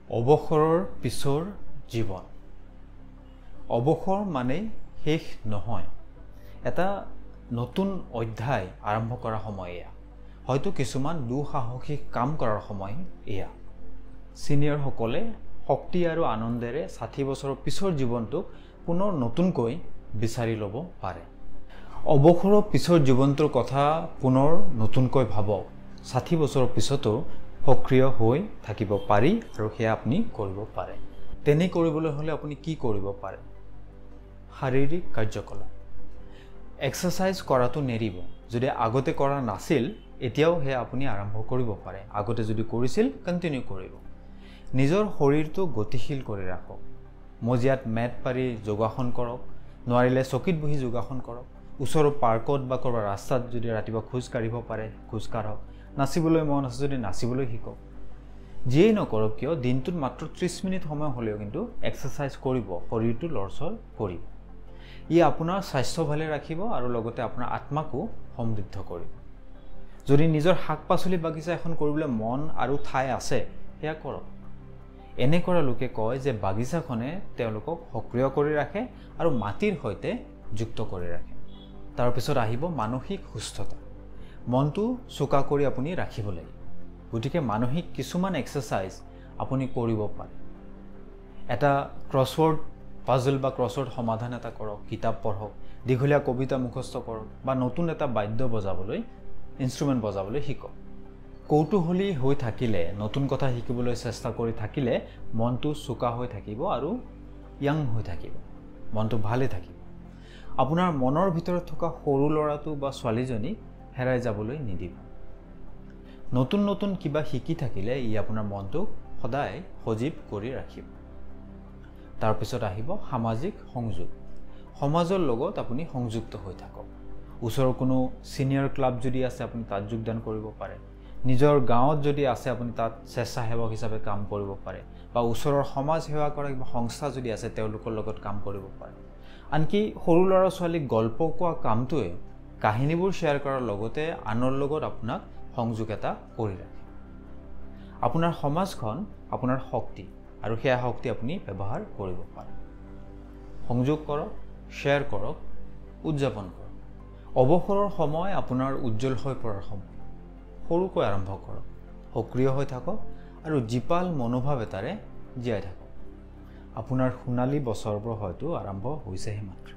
অৱসৰৰ পিছৰ জীৱন। অৱসৰ মানে শেষ নহয়, এটা নতুন অধ্যায় আৰম্ভ কৰাৰ সময় এয়া। হয়তো কিছুমান দুঃসাহসিক কাম কৰাৰ সময় এয়া। সিনিয়ৰসকলে শক্তি আৰু আনন্দেৰে ৬০ বছৰৰ পিছৰ জীৱনটোক পুনৰ নতুনকৈ বিচাৰি ল'ব পাৰে। অৱসৰৰ পিছৰ জীৱনটোৰ কথা পুনৰ নতুনকৈ ভাবক। ৬০ বছৰৰ পিছতো সক্ৰিয় হৈ থাকিব পাৰি আৰু সেয়া আপুনি কৰিব পাৰে। তেনে কৰিবলৈ হ'লে আপুনি কি কৰিব পাৰে? শাৰীৰিক কাৰ্যকলাপ, এক্সাৰসাইজ কৰাটো নেৰিব। যদি আগতে কৰা নাছিল, এতিয়াও সেয়া আপুনি আৰম্ভ কৰিব পাৰে। আগতে যদি কৰিছিল, কণ্টিনিউ কৰিব। নিজৰ শৰীৰটো গতিশীল কৰি ৰাখক। মজিয়াত মেট পাৰি যোগাসন কৰক, নোৱাৰিলে চকীত বহি যোগাসন কৰক। ওচৰৰ পাৰ্কত বা ক'ৰবাৰ ৰাস্তাত যদি ৰাতিপুৱা খোজ কাঢ়িব পাৰে, খোজ কাঢ়ক। নাচিবলৈ মন আছে যদি নাচিবলৈ শিকক। যিয়েই নকৰক কিয়, দিনটোত মাত্ৰ ৩০ মিনিট সময় হ'লেও কিন্তু এক্সাৰসাইজ কৰিব, শৰীৰটো লৰচৰ কৰিব। ই আপোনাৰ স্বাস্থ্য ভালে ৰাখিব আৰু লগতে আপোনাৰ আত্মাকো সমৃদ্ধ কৰিব। যদি নিজৰ শাক পাচলি বাগিচা এখন কৰিবলৈ মন আৰু ঠাই আছে, সেয়া কৰক। এনে কৰা লোকে কয় যে বাগিচাখনে তেওঁলোকক সক্ৰিয় কৰি ৰাখে আৰু মাটিৰ সৈতে যুক্ত কৰি ৰাখে। তাৰপিছত আহিব মানসিক সুস্থতা। মনটো চোকা কৰি আপুনি ৰাখিব লাগিব। গতিকে মানসিক কিছুমান এক্সাৰসাইজ আপুনি কৰিব পাৰে। এটা ক্ৰছৱৰ্ড পাজল বা ক্ৰছৱৰ্ড সমাধান এটা কৰক, কিতাপ পঢ়ক, দীঘলীয়া কবিতা মুখস্থ কৰক বা নতুন এটা বাদ্য বজাবলৈ, ইনষ্ট্ৰুমেণ্ট বজাবলৈ শিকক। কৌতূহলী হৈ থাকিলে, নতুন কথা শিকিবলৈ চেষ্টা কৰি থাকিলে মনটো চোকা হৈ থাকিব আৰু য়াং হৈ থাকিব, মনটো ভালে থাকিব। আপোনাৰ মনৰ ভিতৰত থকা সৰু ল'ৰাটো বা ছোৱালীজনীক হেৰাই যাবলৈ নিদিব। নতুন নতুন কিবা শিকি থাকিলে ই আপোনাৰ মনটোক সদায় সজীৱ কৰি ৰাখিব। তাৰপিছত আহিব সামাজিক সংযোগ। সমাজৰ লগত আপুনি সংযুক্ত হৈ থাকক। ওচৰৰ কোনো সিনিয়ৰ ক্লাব যদি আছে, আপুনি তাত যোগদান কৰিব পাৰে। নিজৰ গাঁৱত যদি আছে, আপুনি তাত স্বেচ্ছাসেৱক হিচাপে কাম কৰিব পাৰে। বা ওচৰৰ সমাজ সেৱা কৰা কিবা সংস্থা যদি আছে, তেওঁলোকৰ লগত কাম কৰিব পাৰে। আনকি সৰু ল'ৰা ছোৱালীক গল্প কোৱা কামটোৱে কাহিনীবোৰ শ্বেয়াৰ কৰাৰ লগতে আনৰ লগত আপোনাক সংযোগ এটা কৰি ৰাখে। আপোনাৰ সমাজখন আপোনাৰ শক্তি আৰু সেয়া শক্তি আপুনি ব্যৱহাৰ কৰিব পাৰে। সংযোগ কৰক, শ্বেয়াৰ কৰক, উদযাপন কৰক। অৱসৰৰ সময় আপোনাৰ উজ্জ্বল হৈ পৰাৰ সময়। সৰুকৈ আৰম্ভ কৰক, সক্ৰিয় হৈ থাকক আৰু জীপাল মনোভাৱ এটাৰে জীয়াই থাকক। আপোনাৰ সোণালী বছৰবোৰ হয়তো আৰম্ভ হৈছেহে মাত্ৰ।